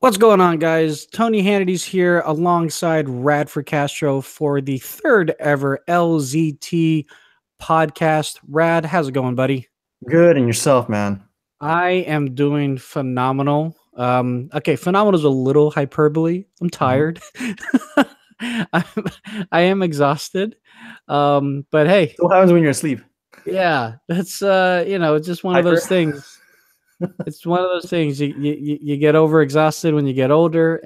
What's going on, guys? Tony Hannity's here alongside Radford Castro for the third ever LZT podcast. Rad, how's it going, buddy? Good, and yourself, man. I am doing phenomenal. Okay, phenomenal is a little hyperbole. I'm Mhm. tired. I'm, I am exhausted. But hey, So what happens when you're asleep? yeah, that's it's just one of those Hyper. things. It's one of those things you get over exhausted when you get older,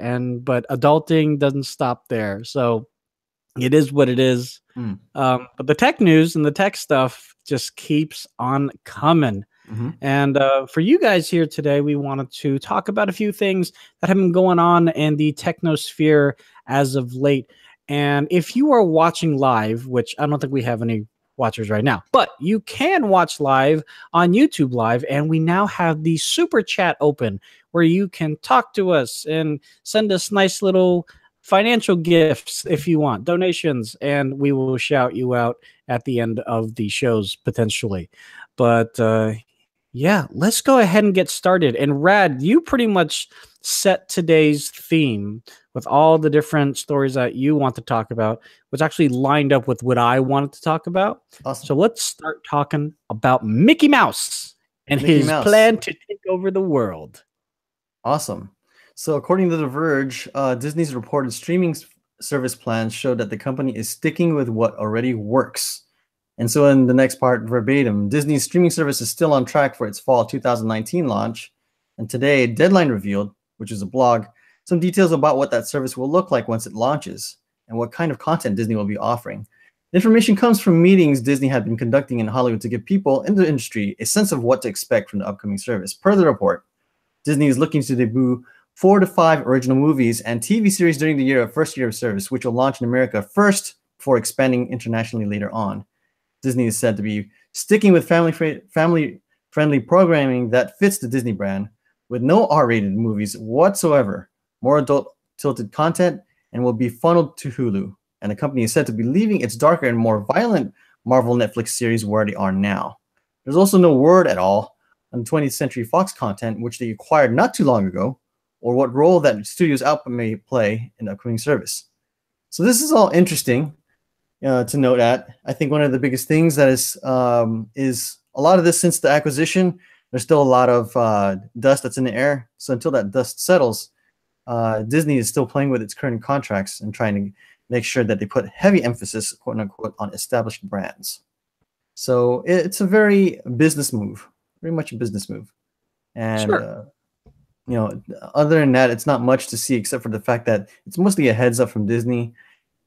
but adulting doesn't stop there. So it is what it is. Mm. But the tech news and the tech stuff just keeps on coming. Hmm. And for you guys here today, we wanted to talk about a few things that have been going on in the technosphere as of late. And if you are watching live, which I don't think we have any watchers right now, but you can watch live on YouTube Live. And we now have the super chat open where you can talk to us and send us nice little financial gifts if you want, donations, and we will shout you out at the end of the shows potentially. But yeah, let's go ahead and get started. And Rad, you pretty much set today's theme with all the different stories that you want to talk about, which actually lined up with what I wanted to talk about. Awesome. So let's start talking about Mickey Mouse and Mickey his Mouse. plan to take over the world. Awesome. So according to The Verge, Disney's reported service plans show that the company is sticking with what already works. And so in the next part, verbatim, Disney's streaming service is still on track for its fall 2019 launch. And today, Deadline revealed, which is a blog, some details about what that service will look like once it launches and what kind of content Disney will be offering. The information comes from meetings Disney had been conducting in Hollywood to give people in the industry a sense of what to expect from the upcoming service. Per the report, Disney is looking to debut 4 to 5 original movies and TV series during the first year of service, which will launch in America first before expanding internationally later on. Disney is said to be sticking with family-friendly programming that fits the Disney brand, with no R-rated movies whatsoever, more adult-tilted content, and will be funneled to Hulu. And the company is said to be leaving its darker and more violent Marvel Netflix series where they are now. There's also no word at all on 20th Century Fox content, which they acquired not too long ago, or what role that studio's output may play in the upcoming service. So this is all interesting to note at. I think one of the biggest things that is a lot of this since the acquisition. There's still a lot of dust that's in the air. So until that dust settles, Disney is still playing with its current contracts and trying to make sure that they put heavy emphasis, quote unquote, on established brands. So it's a very business move, very much a business move. And Sure. other than that, it's not much to see except for the fact that it's mostly a heads up from Disney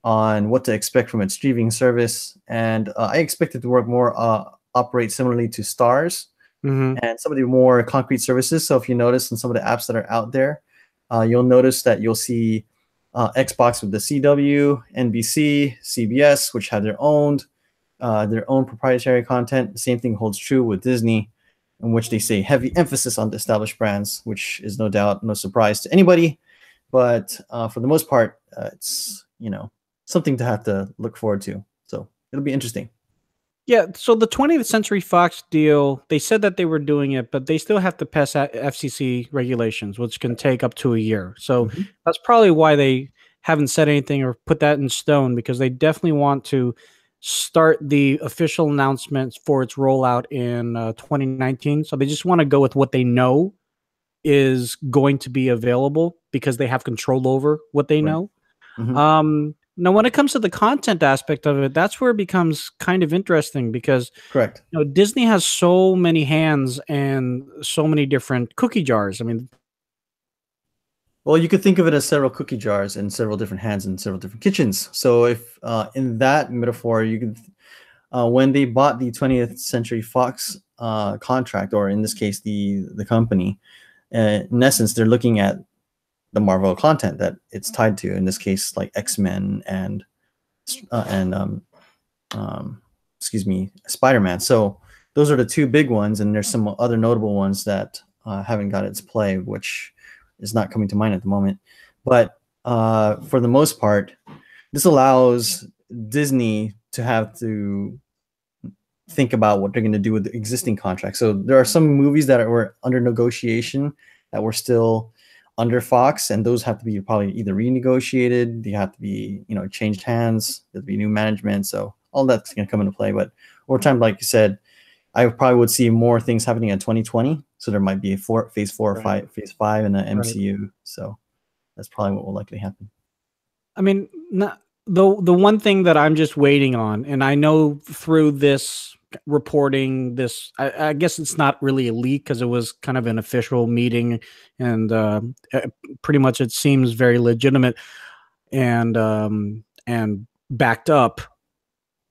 on what to expect from its streaming service. And I expect it to operate similarly to Stars Mm-hmm. and some of the more concrete services. So if you notice in some of the apps that are out there, you'll notice that you'll see Xbox with the CW, NBC, CBS, which have their own proprietary content. The same thing holds true with Disney, in which they say heavy emphasis on the established brands, which is no doubt no surprise to anybody. But for the most part, it's something to have to look forward to. So it'll be interesting. Yeah, so the 20th Century Fox deal, they said that they were doing it, but they still have to pass FCC regulations, which can take up to a year. So Mhm. that's probably why they haven't said anything or put that in stone, because they definitely want to start the official announcements for its rollout in 2019. So they just want to go with what they know is going to be available because they have control over what they Right. know. Hmm. Now, when it comes to the content aspect of it, that's where it becomes kind of interesting because Correct. Disney has so many hands and so many different cookie jars. I mean, Well, you could think of it as several cookie jars and several different hands and several different kitchens. So if in that metaphor, you could when they bought the 20th Century Fox contract, or in this case, the company, in essence, they're looking at the Marvel content that it's tied to. In this case, like X-Men and um, excuse me, Spider-Man. So those are the two big ones, and there's some other notable ones that haven't got its play, which is not coming to mind at the moment. But for the most part, this allows Disney to have to think about what they're going to do with the existing contracts. So there are some movies that were under negotiation that were still under Fox, and those have to be probably either renegotiated, they have to be, changed hands, there'll be new management. So all that's going to come into play. But over time, like you said, I probably would see more things happening in 2020. So there might be phase four or Right. phase five in the Right. MCU. So that's probably what will likely happen. I mean, the one thing that I'm just waiting on, and I know through this reporting, I guess it's not really a leak because it was kind of an official meeting, and pretty much it seems very legitimate and backed up.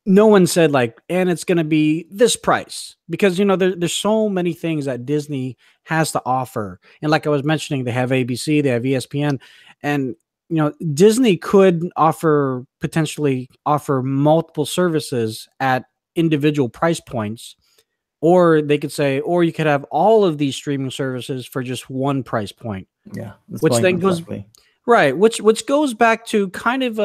No one said like, and it's going to be this price because there's so many things that Disney has to offer, and like I was mentioning, they have ABC, they have ESPN, and Disney could potentially offer multiple services at individual price points, or they could say, or you could have all of these streaming services for just one price point, Yeah, that's which probably then most goes likely. right, which goes back to kind of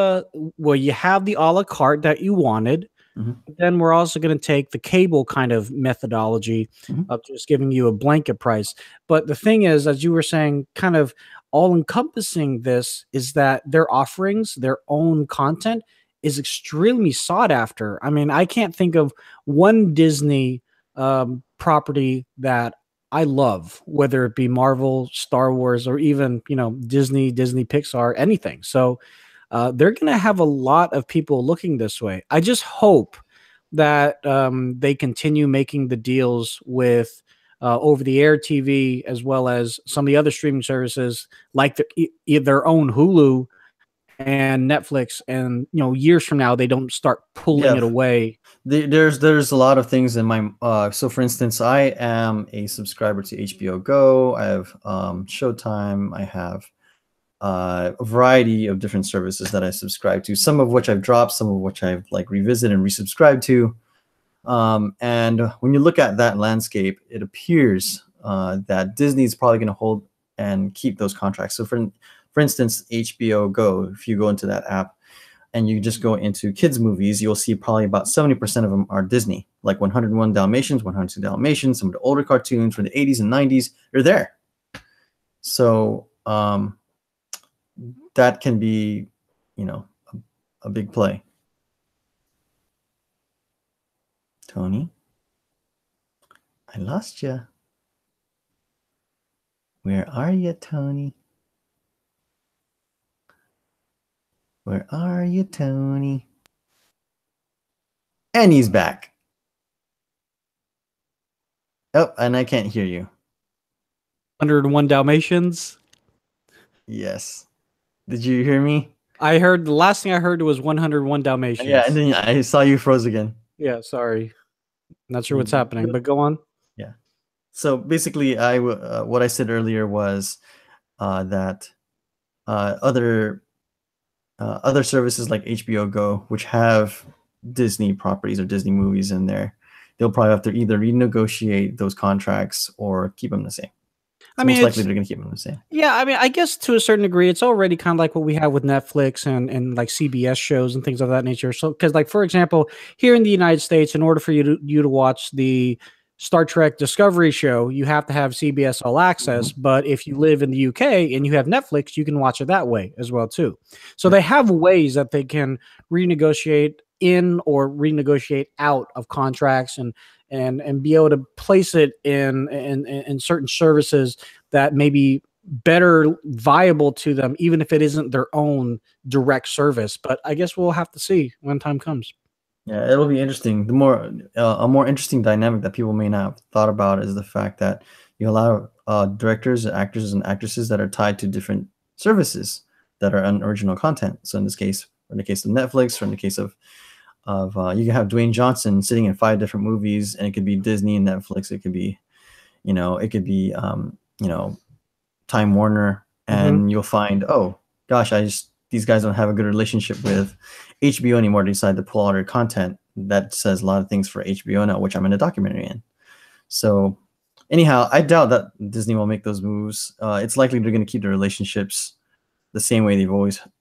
well, you have the a la carte that you wanted. Hmm. Then we're also going to take the cable kind of methodology Hmm. of just giving you a blanket price. But the thing is, as you were saying, kind of all encompassing this is that their offerings, their own content is extremely sought after. I mean, I can't think of one Disney property that I love, whether it be Marvel, Star Wars, or even, Disney Pixar, anything. So they're going to have a lot of people looking this way. I just hope that they continue making the deals with over the air TV as well as some of the other streaming services like their own Hulu and Netflix. And, years from now, they don't start pulling it Yeah, away. there's a lot of things in my so for instance, I am a subscriber to HBO Go. I have Showtime. I have a variety of different services that I subscribe to, some of which I've dropped, some of which I've like revisited and resubscribed to. And when you look at that landscape, it appears that Disney is probably going to hold and keep those contracts. So for instance, HBO Go, if you go into that app and you just go into kids movies, you'll see probably about 70% of them are Disney, like 101 Dalmatians, 102 Dalmatians, some of the older cartoons from the 80s and 90s, they're there. So that can be, a big play. Tony, I lost you. Where are you, Tony? Where are you, Tony? And he's back. Oh, and I can't hear you. 101 Dalmatians. Yes. Did you hear me? I heard the last thing I heard was 101 Yeah, and Dalmatians. then I saw you froze again. Yeah, sorry. Not sure what's happening, but go on. Yeah. So basically, what I said earlier was that other services like HBO Go, which have Disney properties or Disney movies in there, they'll probably have to either renegotiate those contracts or keep them the same. I So mean, most likely it's they're going to keep them the same. Yeah, I mean, I guess to a certain degree, it's already kind of like what we have with Netflix and like CBS shows and things of that nature. So, because like for example, here in the United States, in order for you to watch the Star Trek Discovery show, you have to have CBS All Access. Mhm. But if you live in the UK and you have Netflix, you can watch it that way as well too. So Yeah. they have ways that they can renegotiate in or renegotiate out of contracts and be able to place it in certain services that may be better viable to them, even if it isn't their own direct service. But I guess we'll have to see when time comes. Yeah, it'll be interesting. A more interesting dynamic that people may not have thought about is the fact that you allow directors, actors, and actresses that are tied to different services that are on original content. So in the case of Netflix, or in the case of you can have Dwayne Johnson sitting in 5 different movies, and it could be Disney and Netflix. It could be, Time Warner, Mm-hmm. and you'll find, oh gosh, these guys don't have a good relationship with HBO anymore. They decide to pull out their content that says a lot of things for HBO now, which I'm in a documentary in. So anyhow, I doubt that Disney will make those moves. It's likely they're going to keep their relationships the same way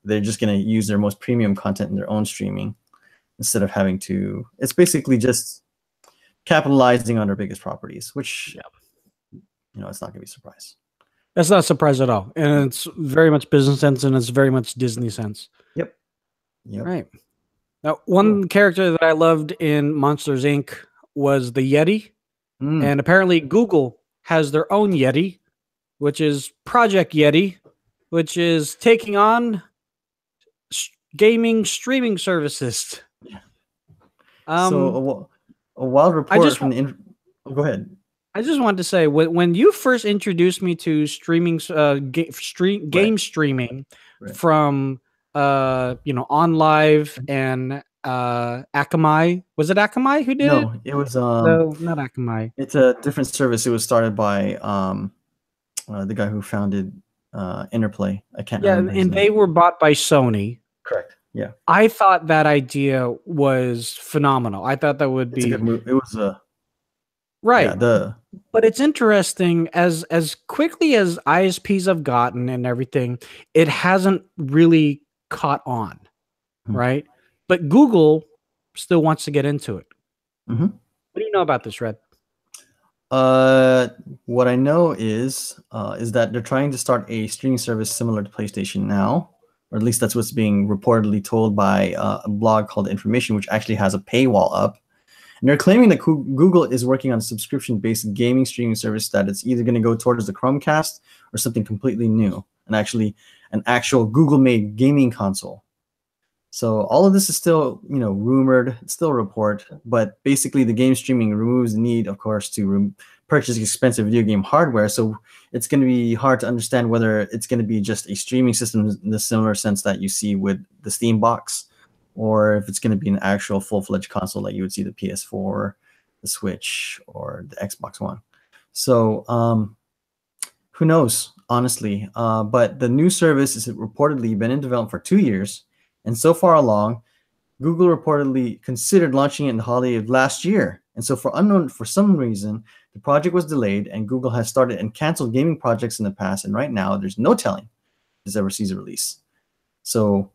they're just going to use their most premium content in their own streaming instead of having to. It's basically just capitalizing on their biggest properties, which Yeah. it's not going to be a surprise. That's not a surprise at all. And it's very much business sense and it's very much Disney sense. Yep. Yep. Right. Now, Cool. one character that I loved in Monsters Inc. was the Yeti. Mm. And apparently Google has their own Yeti, which is Project Yeti, which is taking on gaming streaming services. So Um, a wild I report just from the oh, go ahead. I just wanted to say when you first introduced me to streaming, Right. game streaming Right. from On Live and Akamai. Was it Akamai who did it? No, it was No, not Akamai. it's a different service. It was started by the guy who founded Interplay. I can't Yeah, remember his and name. they were bought by Sony. Correct. Yeah. I thought that idea was phenomenal. I thought that would It's a good be move. It was yeah, right. the But it's interesting as quickly as ISPs have gotten and everything, it hasn't really caught on, right? But Google still wants to get into it. mm-hmm. What do you know about this, Red? What I know is that they're trying to start a streaming service similar to PlayStation Now, or at least that's what's being reportedly told by a blog called Information, which actually has a paywall up. And they're claiming that Google is working on a subscription-based gaming streaming service that it's either going to go towards the Chromecast or something completely new, and actually an actual Google-made gaming console. So all of this is still, rumored. It's still a report, but basically the game streaming removes the need, of course, to purchase expensive video game hardware. So it's going to be hard to understand whether it's going to be just a streaming system in the similar sense that you see with the Steam box, or if it's going to be an actual full-fledged console like you would see the PS4, the Switch, or the Xbox One. So who knows, honestly. But the new service has reportedly been in development for 2 years. And so far along, Google reportedly considered launching it in the holiday of last year. And so for some reason, the project was delayed and Google has started and canceled gaming projects in the past. And right now, there's no telling if this ever sees a release. So,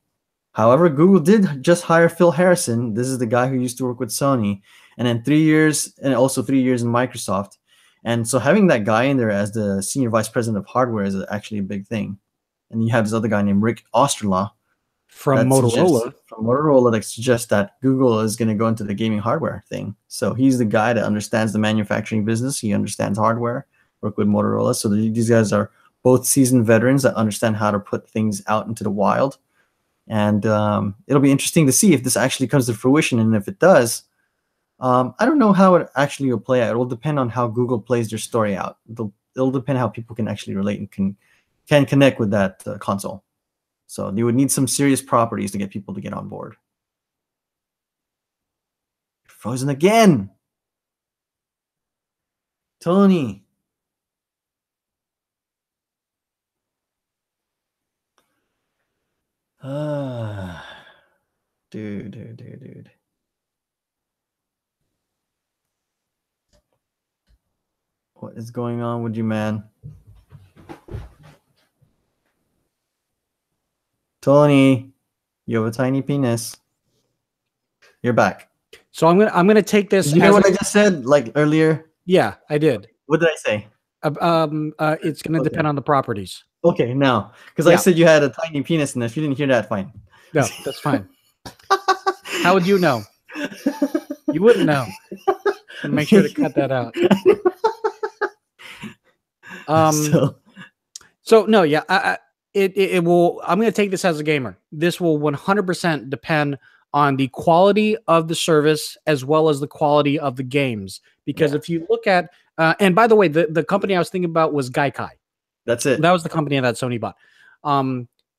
however, Google did just hire Phil Harrison. This is the guy who used to work with Sony. And then 3 years, and also 3 years in Microsoft. And so having that guy in there as the senior vice president of hardware is actually a big thing. And you have this other guy named Rick Osterloh From Motorola. that suggests that Google is going to go into the gaming hardware thing. So he's the guy that understands the manufacturing business. He understands hardware, work with Motorola. So these guys are both seasoned veterans that understand how to put things out into the wild. And it'll be interesting to see if this actually comes to fruition. And if it does, I don't know how it actually will play out. It will depend on how Google plays their story out. It'll depend how people can actually relate and can connect with that console. So you would need some serious properties to get people to get on board. Frozen again. Tony. Dude. What is going on with you, man? Tony, you have a tiny penis. You're back. So I'm gonna take this. Did you hear what I just said like earlier? Yeah, I did. What did I say? It's gonna depend on the properties. Okay, now, because I said you had a tiny penis, and if you didn't hear that, fine. No, that's fine. How would you know? You wouldn't know. So make sure to cut that out. So no, yeah, it will. I'm going to take this as a gamer. This will 100% depend on the quality of the service as well as the quality of the games. Because if you look at, and by the way, the company I was thinking about was Gaikai. That's it. That was the company that Sony bought.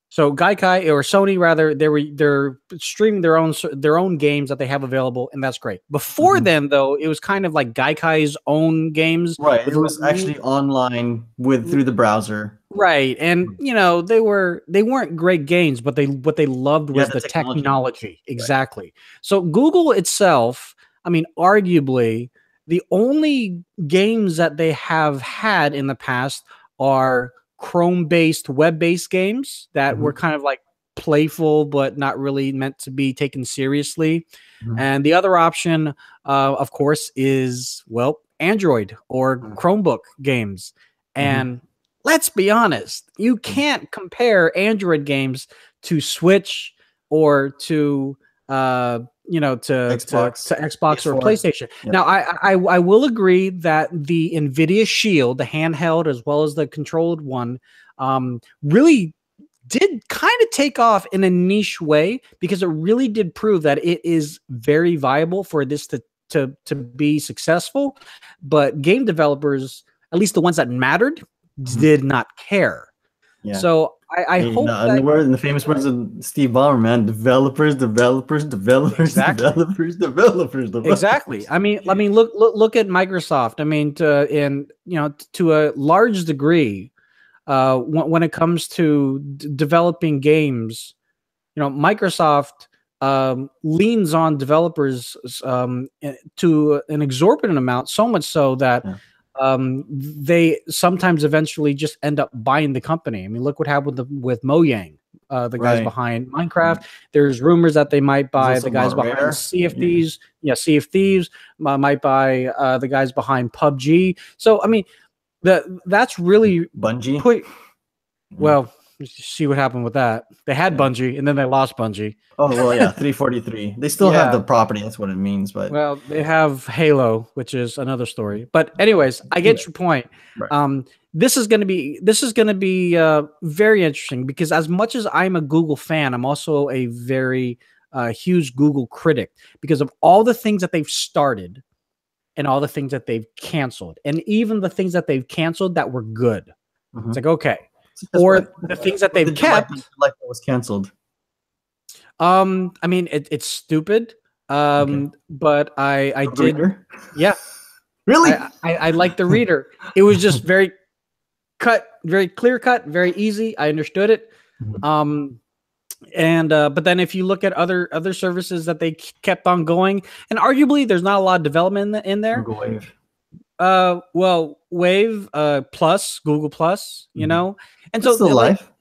So Gaikai or Sony rather, they're streaming their own games that they have available, and that's great. Before then, though, it was kind of like Gaikai's own games. Right. It was actually online through the browser. Right. And they weren't great games, but what they loved was the technology. Exactly. Right. So Google itself, I mean, arguably the only games that they have had in the past are Chrome-based, web-based games that were kind of like playful, but not really meant to be taken seriously. And the other option, of course, is, well, Android or Chromebook games. And let's be honest, you can't compare Android games to Switch or to Xbox, to Xbox or PS4. PlayStation. Yep. Now, I will agree that the Nvidia Shield, the handheld as well as the controlled one, really did kind of take off in a niche way because it really did prove that it is very viable for this to be successful. But game developers, at least the ones that mattered, did not care. Yeah. So I Hey, hope that in the famous words of Steve Ballmer, man, developers, developers, developers, exactly. developers, developers, Exactly. developers. I mean, look at Microsoft. I mean, to a large degree, when it comes to developing games, Microsoft leans on developers to an exorbitant amount, so much so that Yeah. they sometimes eventually just end up buying the company. I mean, look what happened with Mojang, the guys Right. behind Minecraft. There's rumors that they might There's buy also the guys about behind Rare. Sea of Yeah. Thieves. Yeah, Sea of Thieves might buy the guys behind PUBG. So I mean, that's really Bungie. put. Well, see what happened with that. They had Yeah. Bungie, and then they lost Bungie. Oh well, yeah, 343. They still have the Yeah. property. That's what it means. But Well, they have Halo, which is another story. But anyways, I get your point. right. This is going to be very interesting because as much as I'm a Google fan, I'm also a very huge Google critic because of all the things that they've started and all the things that they've canceled, and even the things that they've canceled that were good. It's like okay, or the things that they've kept. Like what was canceled. I mean, it's stupid. But I did. Reader? Yeah. Really? I like the reader. It was just very very clear cut, very easy. I understood it. But then if you look at other services that they kept on going, and arguably there's not a lot of development in there. Google Wave. Well, Wave, Plus, Google Plus, and It's so still live.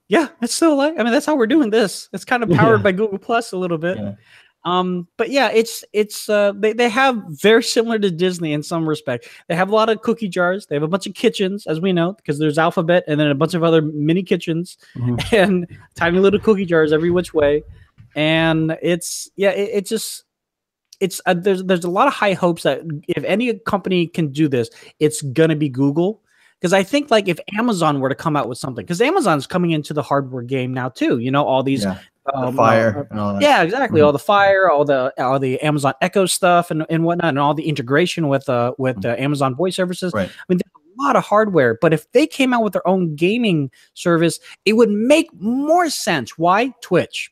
Yeah, it's still alive. I mean, that's how we're doing this. It's kind of powered by Google Plus a little bit. Yeah. But yeah, they have very similar to Disney in some respect. They have a lot of cookie jars. They have a bunch of kitchens, as we know, because there's Alphabet and then a bunch of other mini kitchens and tiny little cookie jars every which way. And there's a lot of high hopes that if any company can do this, it's gonna be Google. Because I think like if Amazon were to come out with something, because Amazon's coming into the hardware game now too, all these the Fire and all that. Yeah, exactly. All the Fire, all the Amazon Echo stuff and whatnot, and all the integration with Amazon voice services. Right. I mean, there's a lot of hardware, but if they came out with their own gaming service, it would make more sense. Why? Twitch.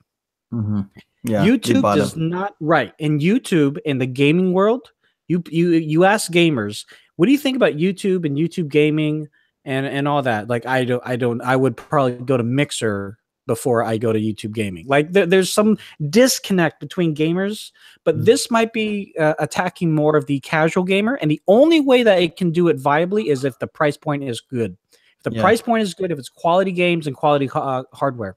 Yeah, YouTube does not in YouTube in the gaming world. You ask gamers, what do you think about YouTube and YouTube gaming and all that? Like I would probably go to Mixer before I go to YouTube gaming. Like there's some disconnect between gamers, but this might be attacking more of the casual gamer. And the only way that it can do it viably is if the price point is good. If the price point is good, if it's quality games and quality hardware.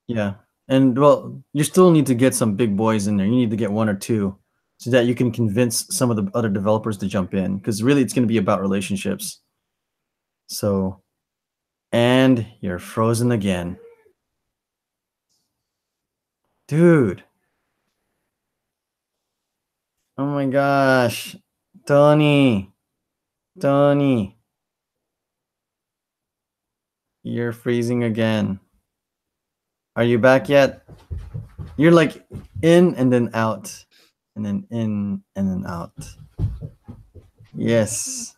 Yeah. And well, you still need to get some big boys in there. You need to get one or two so that you can convince some of the other developers to jump in. Because really it's going to be about relationships. So, and you're frozen again. Dude. Oh my gosh. Tony. You're freezing again. Are you back yet? You're like in and then out. And then in and then out. Yes.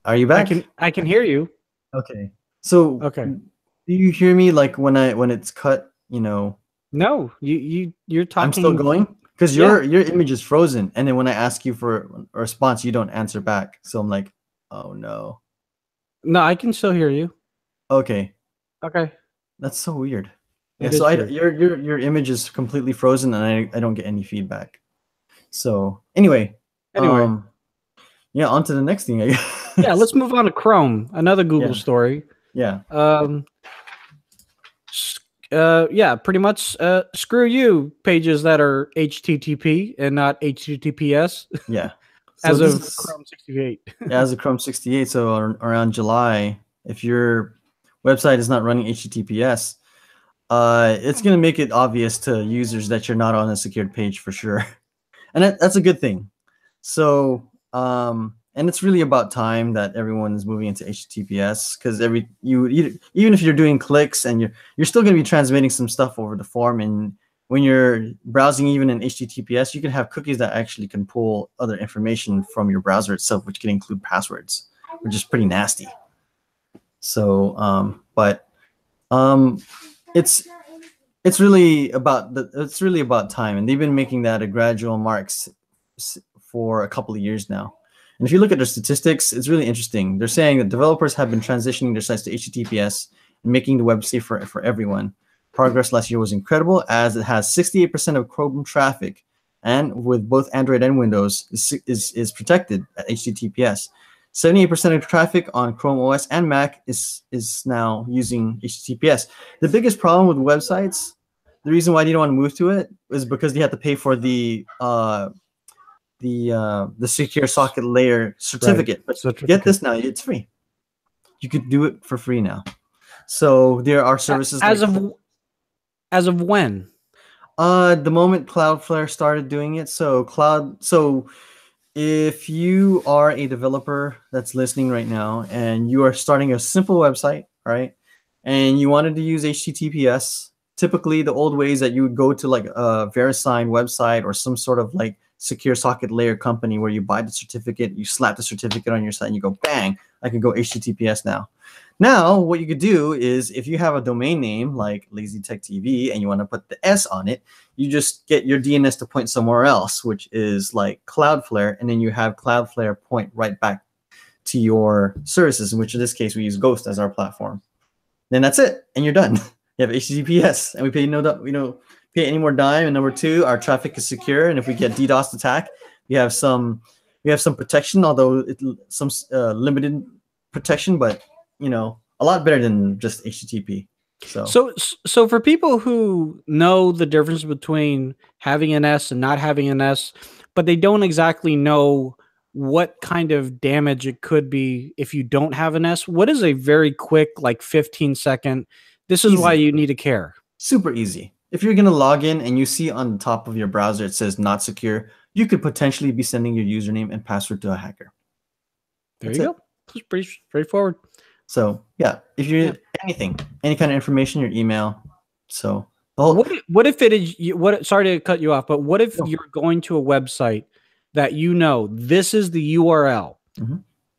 Are you back? I can hear you. Okay. So do you hear me like when it's cut, No, you're talking. I'm still going? Because your image is frozen. And then when I ask you for a response, you don't answer back. So I'm like, oh no. No, I can still hear you. Okay. Okay. That's so weird. Yeah, so your image is completely frozen and I don't get any feedback. So anyway. Yeah, on to the next thing. Yeah, let's move on to Chrome, another Google story. Yeah. Pretty much screw you, pages that are HTTP and not HTTPS. Yeah. So as of Chrome 68. Yeah, as of Chrome 68. So around July, If your website is not running HTTPS, it's going to make it obvious to users that you're not on a secured page for sure. And that's a good thing. So, and it's really about time that everyone is moving into HTTPS, because even if you're doing clicks and you're still going to be transmitting some stuff over the form, and when you're browsing even in HTTPS, you can have cookies that actually can pull other information from your browser itself, which can include passwords, which is pretty nasty. So, it's it's really about time, and they've been making that a gradual marks for a couple of years now. And if you look at their statistics, it's really interesting. They're saying that developers have been transitioning their sites to HTTPS and making the web safe for everyone. Progress last year was incredible, as it has 68% of Chrome traffic, and with both Android and Windows, is protected at HTTPS. 78% of traffic on Chrome OS and Mac is now using HTTPS. The biggest problem with websites, the reason why you don't want to move to it, is because you have to pay for the secure socket layer certificate. Right. But get this now, it's free. You could do it for free now. So there are services as of when? The moment Cloudflare started doing it. So if you are a developer that's listening right now and you are starting a simple website, right, and you wanted to use HTTPS, typically the old ways that you would go to like a VeriSign website or some sort of like secure socket layer company where you buy the certificate, you slap the certificate on your site, and you go, bang, I can go HTTPS now. Now, what you could do is, if you have a domain name like LZTV and you want to put the S on it, you just get your DNS to point somewhere else, which is like Cloudflare, and then you have Cloudflare point right back to your services, in which in this case we use Ghost as our platform. Then that's it, and you're done. You have HTTPS, and we pay any more dime. And number two, our traffic is secure, and if we get DDoS attack, we have some protection, although some limited protection, but a lot better than just HTTP. So for people who know the difference between having an S and not having an S, but they don't exactly know what kind of damage it could be if you don't have an S, what is a very quick, like 15-second, this is why you need to care? Super easy. If you're going to log in and you see on the top of your browser it says not secure, you could potentially be sending your username and password to a hacker. There you go. It's pretty straightforward. So yeah, if you anything, any kind of information, your email. So what if it is sorry to cut you off, but what if you're going to a website that this is the URL,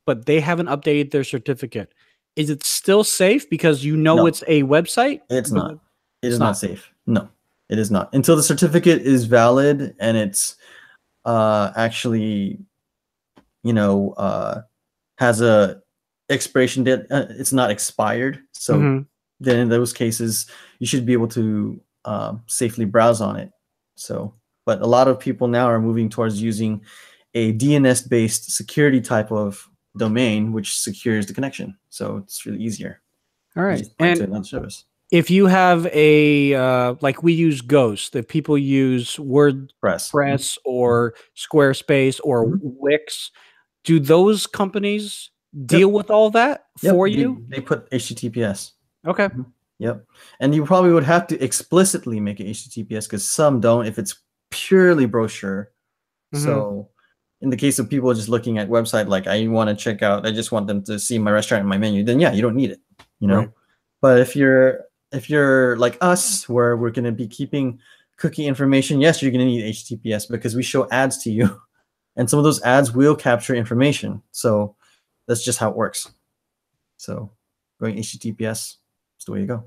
but they haven't updated their certificate? Is it still safe because it's a website? It's not. It is not safe. No, it is not. Until the certificate is valid and it's actually has a expiration date, it's not expired. So then in those cases, you should be able to safely browse on it. So, but a lot of people now are moving towards using a DNS-based security type of domain, which secures the connection. So it's really easier. All right. And if you have like we use Ghost, if people use WordPress or Squarespace or Wix, do those companies deal with all that for you? They put HTTPS. Okay. Yep. And you probably would have to explicitly make it HTTPS, because some don't if it's purely brochure. So in the case of people just looking at website, like I want to check out, I just want them to see my restaurant and my menu, then yeah, you don't need it, Right. But if you're like us, where we're going to be keeping cookie information, yes, you're going to need HTTPS, because we show ads to you, and some of those ads will capture information. So that's just how it works. So going HTTPS is the way to go.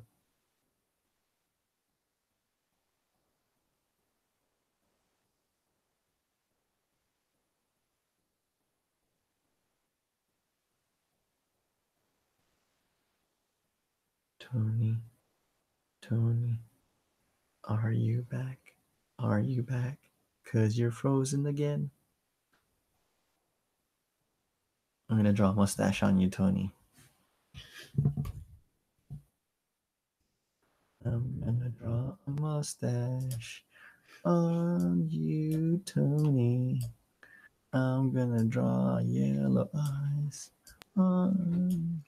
Tony, are you back? Are you back? 'Cause you're frozen again. I'm gonna draw a mustache on you, Tony. I'm gonna draw a mustache on you, Tony. I'm gonna draw yellow eyes on.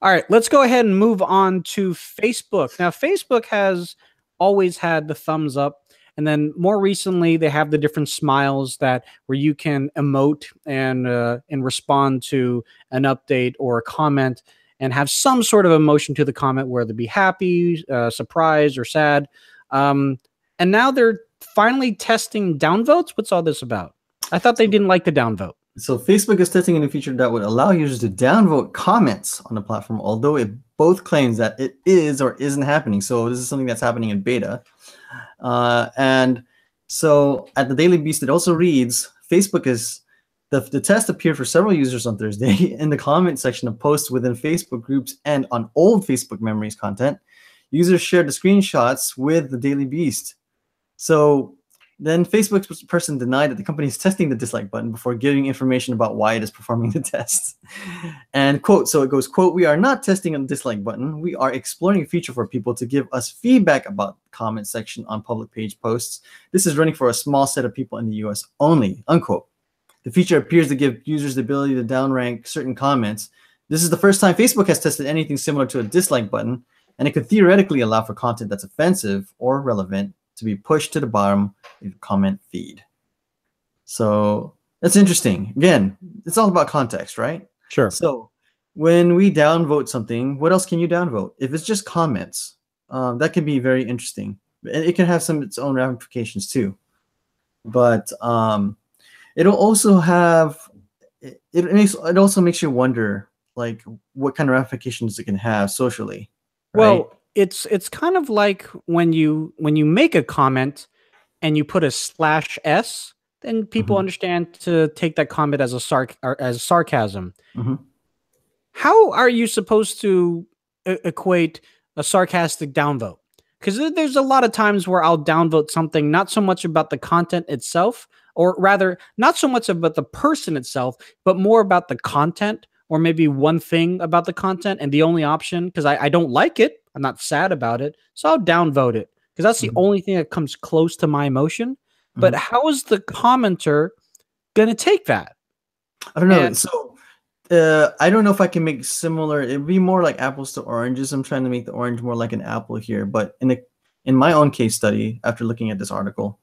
All right, let's go ahead and move on to Facebook. Now, Facebook has always had the thumbs up, and then more recently, they have the different smiles that where you can emote and respond to an update or a comment, and have some sort of emotion to the comment, whether it be happy, surprised, or sad. Um, and now they're finally testing downvotes. What's all this about? I thought they didn't like the downvote. So Facebook is testing a new feature that would allow users to downvote comments on the platform, although it both claims that it is or isn't happening. So this is something that's happening in beta. And so at the Daily Beast, it also reads, Facebook is, the test appeared for several users on Thursday in the comment section of posts within Facebook groups and on old Facebook memories content. Users shared the screenshots with the Daily Beast. So then Facebook's person denied that the company is testing the dislike button before giving information about why it is performing the test. And quote, so it goes, quote, we are not testing a dislike button. We are exploring a feature for people to give us feedback about the comment section on public page posts. This is running for a small set of people in the US only, unquote. The feature appears to give users the ability to downrank certain comments. This is the first time Facebook has tested anything similar to a dislike button, and it could theoretically allow for content that's offensive or relevant to be pushed to the bottom of your comment feed. So that's interesting. Again, it's all about context, right? Sure. So when we downvote something, what else can you downvote? If it's just comments, that can be very interesting. And it can have some of its own ramifications too. But it'll also have, it also makes you wonder, like, what kind of ramifications it can have socially. Right? Well, it's kind of like when you make a comment and you put a /s, then people understand to take that comment as as sarcasm. How are you supposed to equate a sarcastic downvote? Because there's a lot of times where I'll downvote something not so much about the content itself, or rather, not so much about the person itself, but more about the content, or maybe one thing about the content, and the only option, because I don't like it, I'm not sad about it, so I'll downvote it, because that's the only thing that comes close to my emotion. But how is the commenter going to take that? I don't know. So I don't know if I can make similar. It'd be more like apples to oranges. I'm trying to make the orange more like an apple here. But in my own case study, after looking at this article,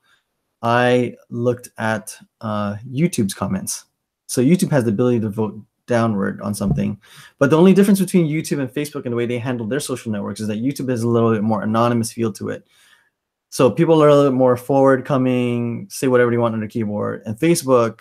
I looked at YouTube's comments. So YouTube has the ability to vote downward on something, but the only difference between YouTube and Facebook and the way they handle their social networks is that YouTube has a little bit more anonymous feel to it. So people are a little bit more forward-coming, say whatever you want on the keyboard. And Facebook,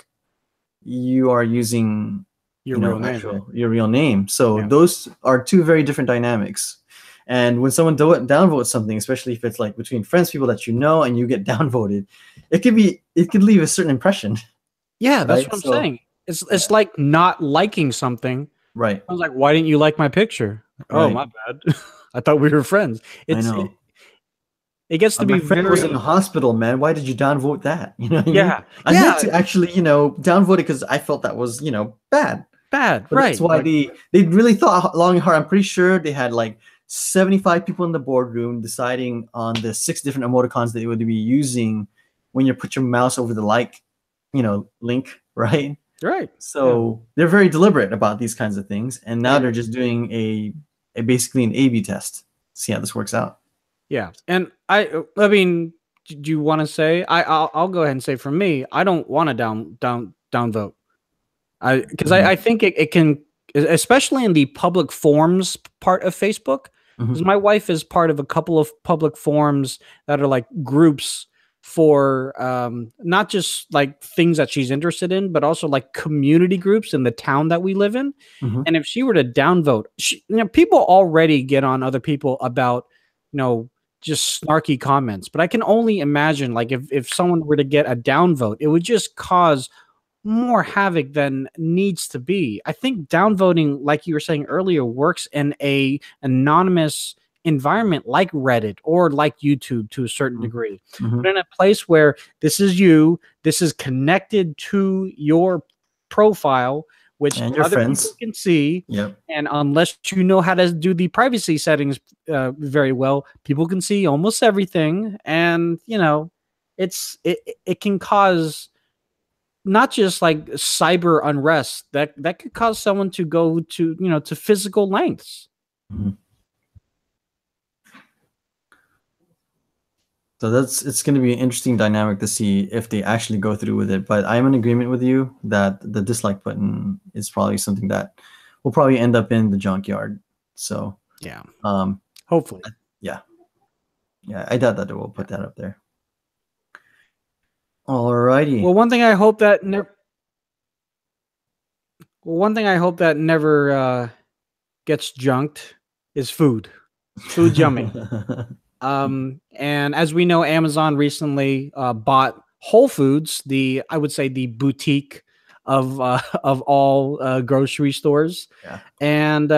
you are using Your real name. So those are two very different dynamics. And when someone downvotes something, especially if it's like between friends, people that you know, and you get downvoted, it could leave a certain impression. Yeah, that's what I'm saying. It's like not liking something. Right. I was like, why didn't you like my picture? Oh, my bad. I thought we were friends. I know. It gets to be my friend was in the hospital, man. Why did you downvote that? You know what I mean? I meant to actually, downvote it because I felt that was, bad. But right. That's why they really thought long and hard. I'm pretty sure they had like 75 people in the boardroom deciding on the 6 different emoticons that they would be using when you put your mouse over the link, right? Right. So they're very deliberate about these kinds of things, and now they're just doing a basically an A/B test to see how this works out. Yeah, and I mean, do you want to say? I'll go ahead and say for me, I don't want to downvote. Because I think it can, especially in the public forums part of Facebook, because my wife is part of a couple of public forums that are like groups for not just like things that she's interested in, but also like community groups in the town that we live in. And if she were to downvote, people already get on other people about, just snarky comments. But I can only imagine, like, if someone were to get a downvote, it would just cause more havoc than needs to be. I think downvoting, like you were saying earlier, works in a anonymous environment like Reddit or like YouTube to a certain degree. But in a place where this is connected to your profile, which and your other friends people can see. And unless you know how to do the privacy settings very well, people can see almost everything. And it can cause not just like cyber unrest that could cause someone to go to, to physical lengths. Mhm. So it's going to be an interesting dynamic to see if they actually go through with it. But I'm in agreement with you that the dislike button is probably something that will probably end up in the junkyard. So Yeah, um, hopefully. yeah, I doubt that we'll put that up there. Alrighty. Well, one thing I hope that never gets junked is food. Food's yummy. And as we know, Amazon recently bought Whole Foods, I would say the boutique of all grocery stores, Yeah. and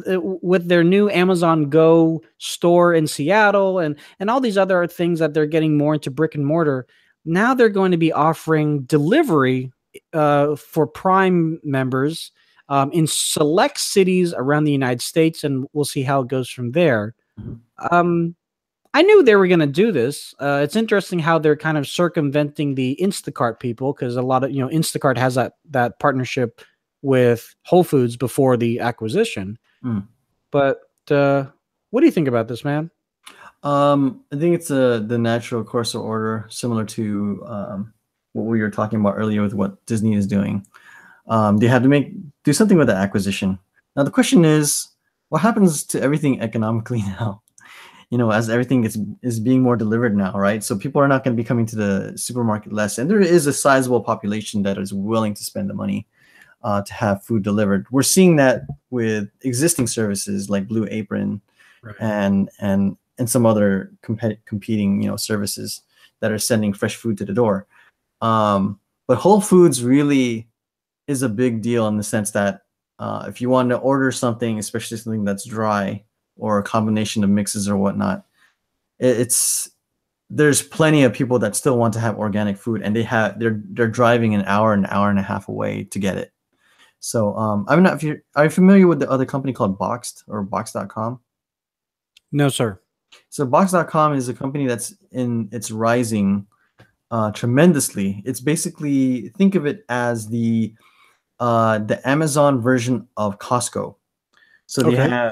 with their new Amazon Go store in Seattle and all these other things that they're getting more into brick and mortar, now they're going to be offering delivery for Prime members in select cities around the United States, and we'll see how it goes from there. Mhm. Um, I knew they were going to do this. It's interesting how they're kind of circumventing the Instacart people, because a lot of, Instacart has that partnership with Whole Foods before the acquisition. Mm. But what do you think about this, man? I think it's the natural course of order, similar to what we were talking about earlier with what Disney is doing. They have to do something with the acquisition. Now the question is, what happens to everything economically now? As everything is being more delivered now, right? So people are not going to be coming to the supermarket less, and there is a sizable population that is willing to spend the money to have food delivered. We're seeing that with existing services like Blue Apron, Right. and some other competing services that are sending fresh food to the door. But Whole Foods really is a big deal in the sense that if you want to order something, especially something that's dry or a combination of mixes or whatnot, there's plenty of people that still want to have organic food, and they're driving an hour and a half away to get it. So I'm not. Are you familiar with the other company called Boxed or Box.com? No, sir. So Box.com is a company it's rising tremendously. It's basically, think of it as the Amazon version of Costco. So Okay.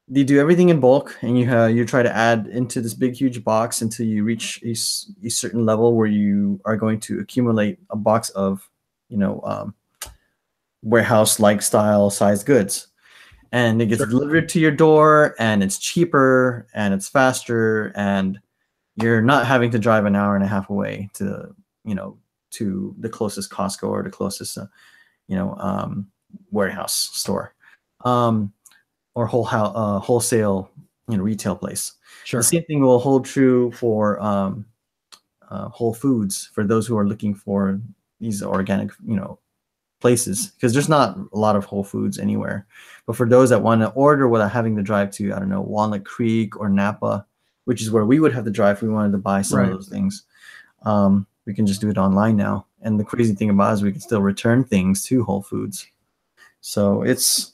they do everything in bulk, and you try to add into this big huge box until you reach a certain level where you are going to accumulate a box of warehouse like style sized goods, and it gets Sure. delivered to your door, and it's cheaper and it's faster, and you're not having to drive an hour and a half away to the closest Costco or the closest warehouse store, or wholesale retail place. The Sure. same thing will hold true for Whole Foods, for those who are looking for these organic places, because there's not a lot of Whole Foods anywhere. But for those that want to order without having to drive to, I don't know, Walnut Creek or Napa, which is where we would have to drive if we wanted to buy some of Right. those things, we can just do it online now. And the crazy thing about it is we can still return things to Whole Foods. So it's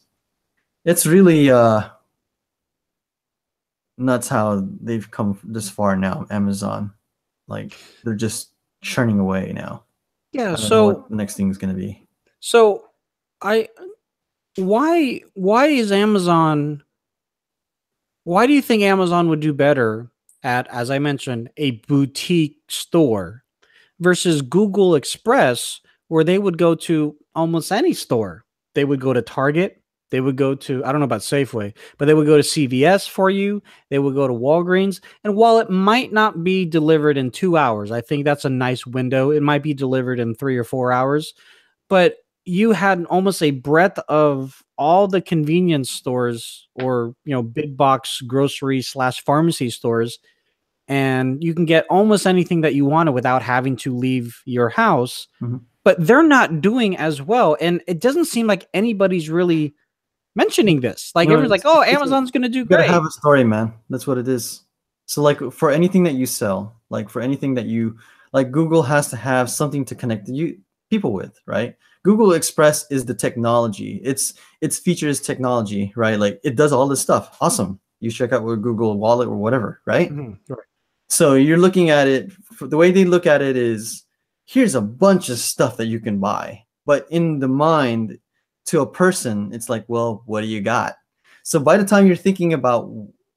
really nuts how they've come this far now. Amazon, like, they're just churning away now. Yeah. I don't know what So the next thing is going to be. so I why is Amazon? Why do you think Amazon would do better at, as I mentioned, a boutique store versus Google Express, where they would go to almost any store? They would go to Target. They would go to, I don't know about Safeway, but they would go to CVS for you. They would go to Walgreens. And while it might not be delivered in 2 hours, I think that's a nice window. It might be delivered in 3 or 4 hours, but you had almost a breadth of all the convenience stores, or big box grocery slash pharmacy stores, and you can get almost anything that you wanted without having to leave your house. Mhm. But they're not doing as well, and it doesn't seem like anybody's really mentioning this. Like, everyone's like, "Oh, Amazon's going to do You gotta have great." a story, man. That's what it is. So, like, for anything that you sell, like for anything that you like, Google has to have something to connect you people with, right? Google Express is the technology. Its features technology, right? Like, it does all this stuff. Awesome. You check out with Google Wallet or whatever, right? Mhm. Right. So you're looking at it, the way they look at it is, here's a bunch of stuff that you can buy. But in the mind, to a person, it's like, well, what do you got? So by the time you're thinking about,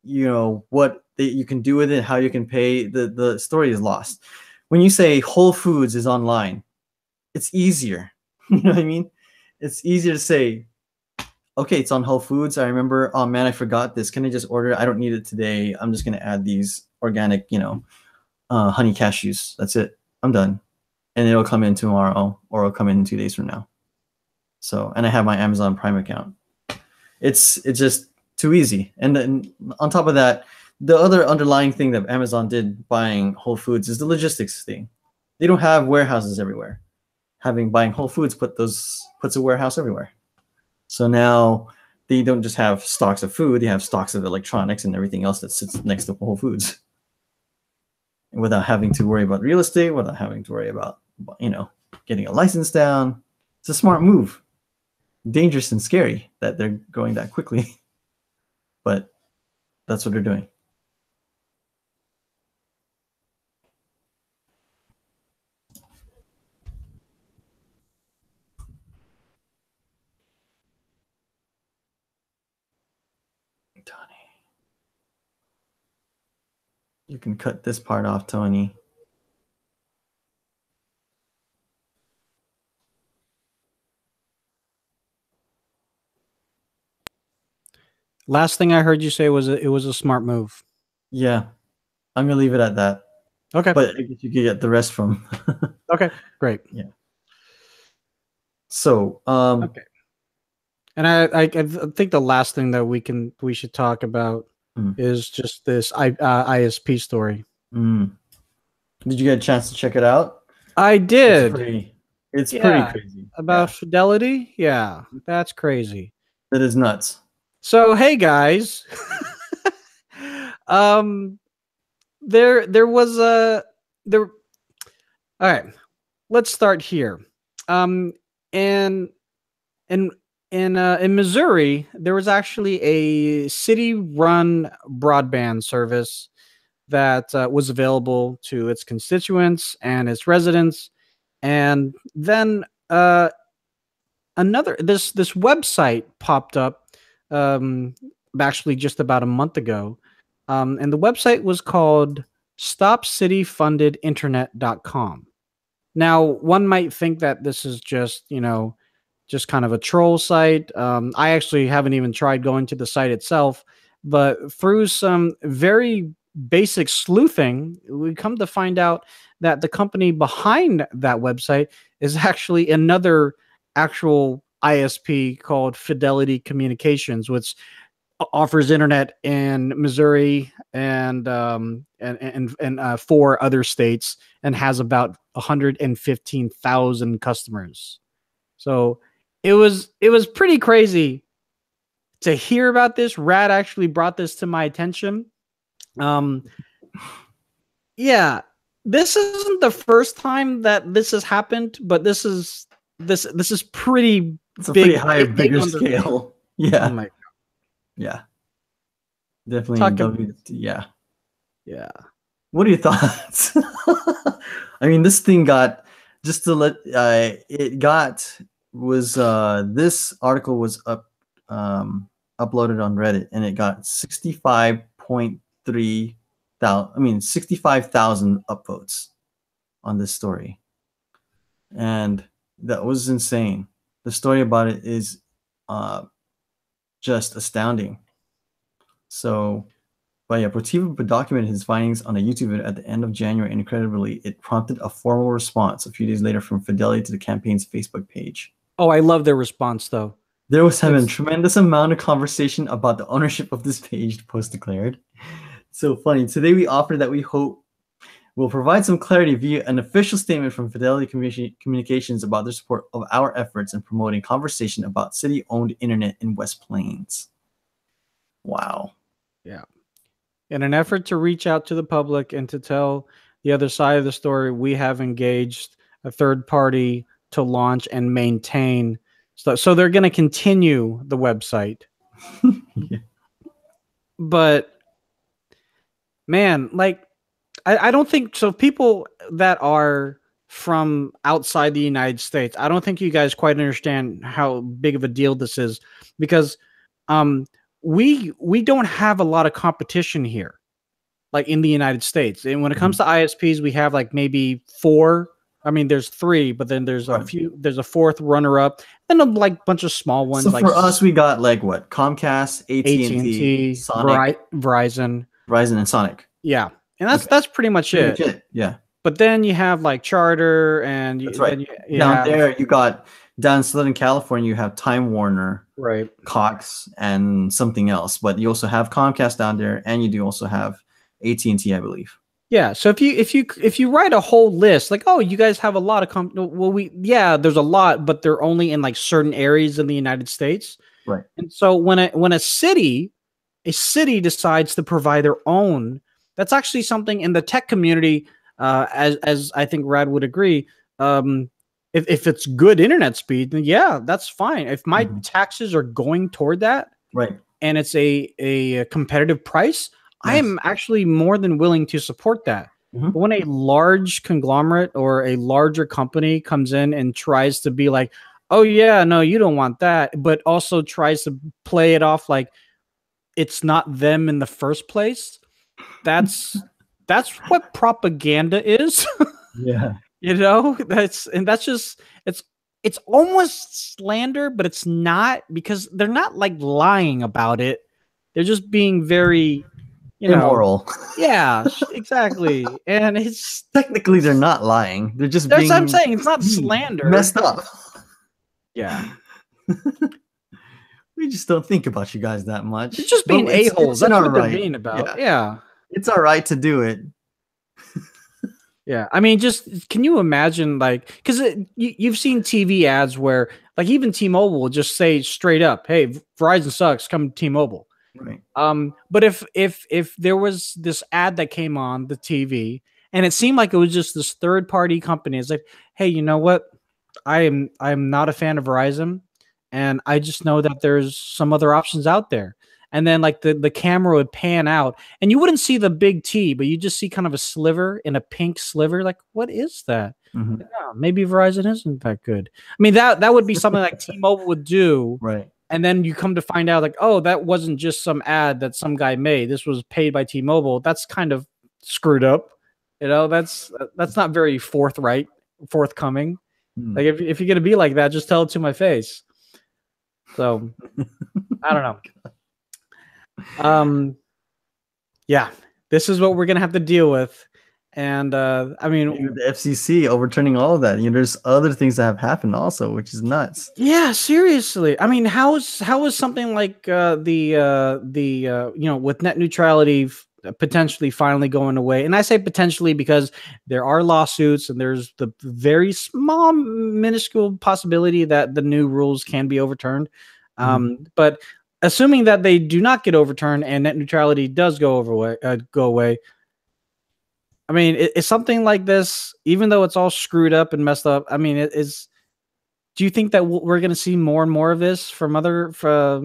what you can do with it, how you can pay, the story is lost. When you say Whole Foods is online, it's easier. You know what I mean? It's easier to say, okay, it's on Whole Foods. I remember, oh man, I forgot this. Can I just order it? I don't need it today. I'm just gonna add these organic, honey cashews. That's it. I'm done. And it'll come in tomorrow, or it'll come in 2 days from now. So, and I have my Amazon Prime account. It's just too easy. And then on top of that, the other underlying thing that Amazon did buying Whole Foods is the logistics thing. They don't have warehouses everywhere. Buying Whole Foods puts a warehouse everywhere. So now they don't just have stocks of food, they have stocks of electronics and everything else that sits next to Whole Foods. Without having to worry about real estate, without having to worry about, getting a license down. It's a smart move. Dangerous and scary that they're going that quickly. But that's what they're doing. Tony. You can cut this part off, Tony. Last thing I heard you say was it was a smart move. Yeah, I'm gonna leave it at that. Okay. But I guess you could get the rest from. Okay, great. Yeah. So, okay. And I think the last thing that we should talk about is just this ISP story. Did you get a chance to check it out? I did. It's pretty crazy. About Fidelity? Yeah, that's crazy. That is nuts. So, hey guys. There was a there. All right, let's start here. In Missouri, there was actually a city-run broadband service that was available to its constituents and its residents, and then this website popped up actually just about a month ago, and the website was called stopcityfundedinternet.com. Now, one might think that this is just kind of a troll site. I actually haven't even tried going to the site itself, but through some very basic sleuthing, we come to find out that the company behind that website is actually another actual ISP called Fidelity Communications, which offers internet in Missouri and 4 other states, and has about 115,000 customers. So it was pretty crazy to hear about this. Rad actually brought this to my attention. Yeah, this isn't the first time that this has happened, but this is pretty. It's a big, pretty high, bigger scale. Yeah. Oh my God. Yeah. Definitely. Yeah. What are your thoughts? I mean, this thing got, just to let this article was uploaded on Reddit, and it got 65,000 upvotes on this story. And that was insane. The story about it is just astounding. So, but yeah, Protiva documented his findings on a YouTube video at the end of January, and incredibly, it prompted a formal response a few days later from Fidelity to the campaign's Facebook page. Oh, I love their response, though. There was a tremendous amount of conversation about the ownership of this page, the post declared. So funny. Today we offer that we hope will provide some clarity via an official statement from Fidelity Communications about their support of our efforts in promoting conversation about city-owned internet in West Plains. Wow. Yeah. In an effort to reach out to the public and to tell the other side of the story, we have engaged a third party to launch and maintain. So they're going to continue the website. Yeah. But man, like, I don't think so. People that are from outside the United States. I don't think you guys quite understand how big of a deal this is because um, we don't have a lot of competition here, like in the United States. And when it comes to ISPs, we have like maybe four. I mean, there's three, but then there's a Right. few. There's a fourth runner up, and a like bunch of small So ones like for us, we got like what? Comcast, AT&T, AT&T, Sonic, Verizon. Verizon, and Sonic. Yeah, and Okay, that's pretty much pretty much it. it. Yeah, But then you have like Charter, and that's right. then you Down have there, you got down in Southern California, you have Time Warner, right. Cox, and something else. But you also have Comcast down there, and you do also have AT&T, I believe. Yeah, so if you write a whole list like, oh, you guys have a lot of well, there's a lot, but they're only in like certain areas in the United States. Right. And so when a city decides to provide their own, that's actually something in the tech community, as I think Rad would agree. If it's good internet speed, then yeah, that's fine. If my taxes are going toward that, Right. and it's a competitive price, I Yes. am actually more than willing to support that. Mhm. But when a large conglomerate or a larger company comes in and tries to be like, oh yeah, no, you don't want that, but also tries to play it off like it's not them in the first place, that's what propaganda is. Yeah. That's just it's almost slander, but it's not, because they're not like lying about it. They're just being very, Immoral. yeah, exactly. And it's Technically, they're not lying. They're just that's what I'm being saying. It's not slander. messed up. Yeah. We just don't think about you guys that much. It's just being But it's- a-holes. it's in That's our what they're right. being about. Yeah. Yeah. It's all right to do it. Yeah. I mean, just can you imagine, like, because you've seen TV ads where, like, even T-Mobile will just say straight up, hey, Verizon sucks, come to T-Mobile. Right. But if there was this ad that came on the TV and it seemed like it was just this third party company, it's like, hey, you know what? I'm not a fan of Verizon, and I just know that there's some other options out there. And then like the camera would pan out and you wouldn't see the big T, but you just see kind of a sliver, in a pink sliver. Like, what is that? Mhm. Yeah, maybe Verizon isn't that good. I mean, that would be something like T-Mobile would do. Right. And then you come to find out, like, oh, that wasn't just some ad that some guy made. This was paid by T-Mobile. That's kind of screwed up. That's not very forthcoming. Mm. Like, if you're gonna be like that, just tell it to my face. So I don't know. Yeah, this is what we're gonna have to deal with. And I mean, The FCC overturning all of that. There's other things that have happened also, which is nuts. yeah, seriously. I mean, how is something like with net neutrality potentially finally going away? And I say potentially because there are lawsuits and there's the very small, minuscule possibility that the new rules can be overturned. But assuming that they do not get overturned and net neutrality does go away, I mean, it's something like this, even though it's all screwed up and messed up. I mean, it is. Do you think that we're going to see more and more of this from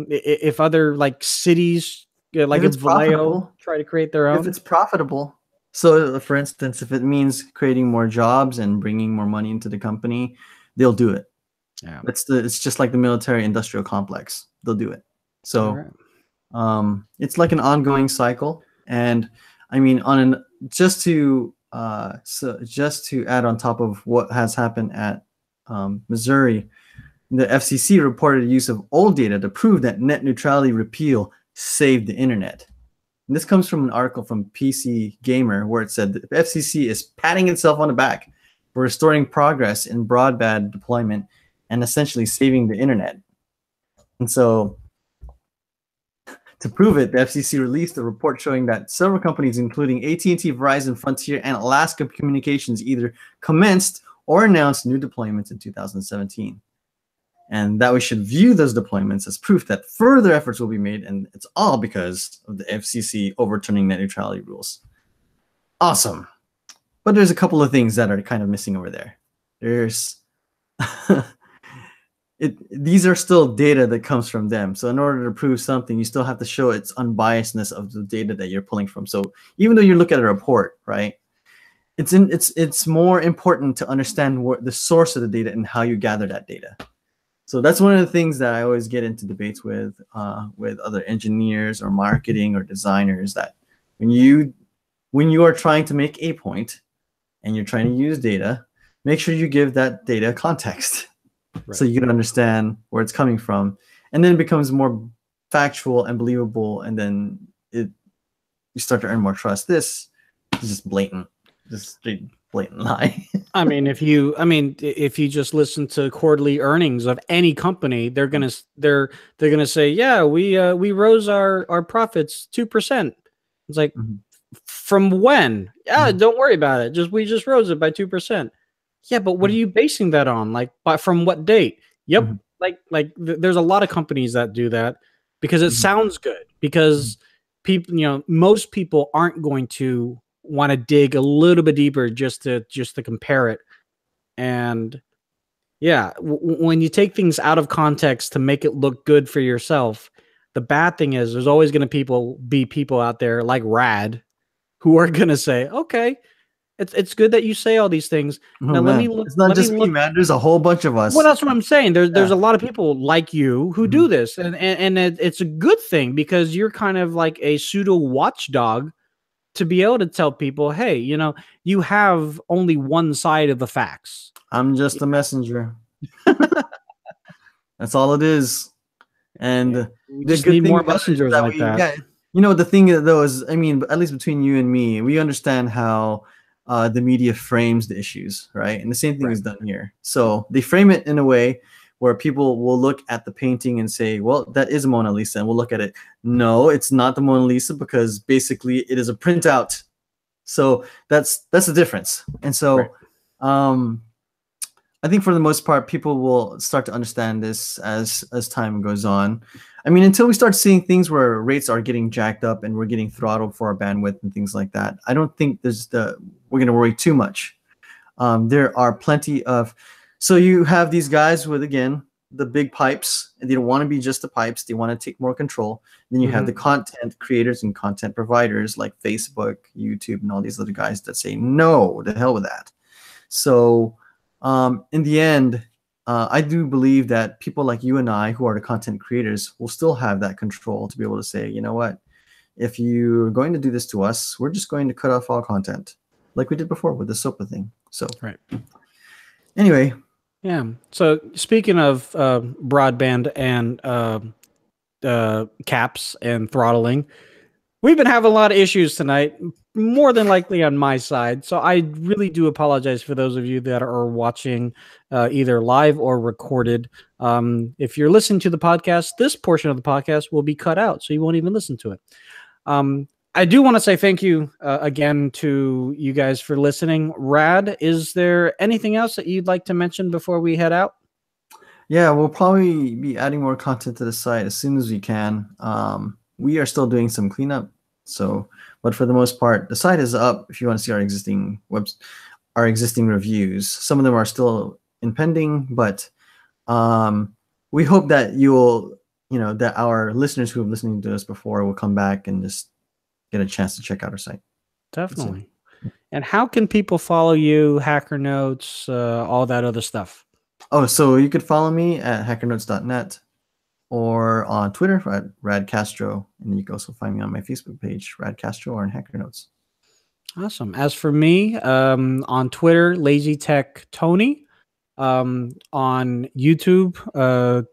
if other like cities, like If it's Vallejo, profitable. try to create their If own? it's profitable. So, for instance, if it means creating more jobs and bringing more money into the company, they'll do it. Yeah, It's just like the military industrial complex. They'll do it. So, right. it's like an ongoing cycle. And I mean, just to add on top of what has happened at Missouri, the FCC reported use of old data to prove that net neutrality repeal saved the internet. And this comes from an article from PC Gamer where it said that the FCC is patting itself on the back for restoring progress in broadband deployment and essentially saving the internet. And so, to prove it, the FCC released a report showing that several companies, including AT&T, Verizon, Frontier, and Alaska Communications, either commenced or announced new deployments in 2017. And that we should view those deployments as proof that further efforts will be made, and it's all because of the FCC overturning net neutrality rules. Awesome. But there's a couple of things that are kind of missing over there. There's these are still data that comes from them. So in order to prove something, you still have to show its unbiasedness of the data that you're pulling from. So even though you look at a report, right, it's more important to understand what the source of the data and how you gather that data. So that's one of the things that I always get into debates with other engineers or marketing or designers, that when you are trying to make a point and you're trying to use data, make sure you give that data context, right, so you can understand where it's coming from, and then it becomes more factual and believable, and then you start to earn more trust. This is just blatant, just straight blatant lie. I mean, if you just listen to quarterly earnings of any company, they're gonna say, yeah, we rose our profits 2%. It's like, from when? Yeah, don't worry about it. We just rose it by 2%. Yeah, but what are you basing that on? Like, from what date? Yep. There's a lot of companies that do that because it sounds good. Because people, most people aren't going to want to dig a little bit deeper just to compare it. And yeah, when you take things out of context to make it look good for yourself, the bad thing is there's always going to be people out there like Rad who are going to say, okay, it's good that you say all these things. Now let me look. It's not just me, man. There's a whole bunch of us. Well, that's what I'm saying. There's a lot of people like you who do this, and it's a good thing because you're kind of like a pseudo watchdog to be able to tell people, hey, you have only one side of the facts. I'm just a messenger. That's all it is. And we just need more messengers like that. Yeah, the thing though is, I mean, at least between you and me, we understand how the media frames the issues, right? And the same thing is done here. So they frame it in a way where people will look at the painting and say, well, that is a Mona Lisa. And we'll look at it. No, it's not the Mona Lisa, because basically it is a printout. So that's the difference. And so I think for the most part, people will start to understand this as time goes on. I mean, until we start seeing things where rates are getting jacked up and we're getting throttled for our bandwidth and things like that, I don't think we're going to worry too much. There are plenty of, so you have these guys with, again, the big pipes, and they don't want to be just the pipes. They want to take more control. Then you have the content creators and content providers like Facebook, YouTube, and all these other guys that say, no, the hell with that. So in the end, I do believe that people like you and I, who are the content creators, will still have that control to be able to say, you know what, if you're going to do this to us, we're just going to cut off all content, like we did before with the SOPA thing. So anyway. Yeah. So speaking of broadband and caps and throttling, we've been having a lot of issues tonight, more than likely on my side. So I really do apologize for those of you that are watching either live or recorded. If you're listening to the podcast, this portion of the podcast will be cut out, so you won't even listen to it. I do want to say thank you again to you guys for listening. Rad, is there anything else that you'd like to mention before we head out? Yeah, we'll probably be adding more content to the site as soon as we can. We are still doing some cleanup, but for the most part, the site is up. If you want to see our existing reviews, some of them are still impending, but we hope that that our listeners who have listened to us before will come back and just get a chance to check out our site. Definitely. And how can people follow you, Hacker Notes, all that other stuff? Oh, so you could follow me at hackernotes.net or on Twitter at radcastro, and you can also find me on my Facebook page, Radcastro, or in Hacker Notes. Awesome. As for me, on Twitter, Lazy Tech Tony. On YouTube,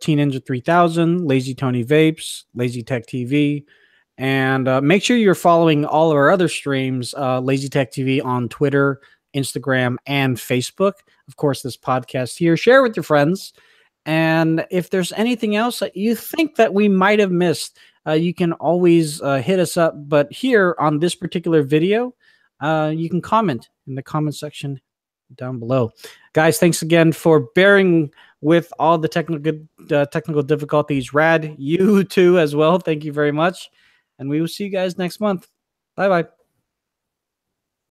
Teen Ninja 3000, Lazy Tony Vapes, Lazy Tech TV. And make sure you're following all of our other streams, Lazy Tech TV on Twitter, Instagram, and Facebook. Of course, this podcast here. Share with your friends. And if there's anything else that you think that we might have missed, you can always hit us up. But here on this particular video, you can comment in the comment section down below. Guys, thanks again for bearing with all the technical difficulties. Rad, you too as well. Thank you very much. And we will see you guys next month. Bye-bye.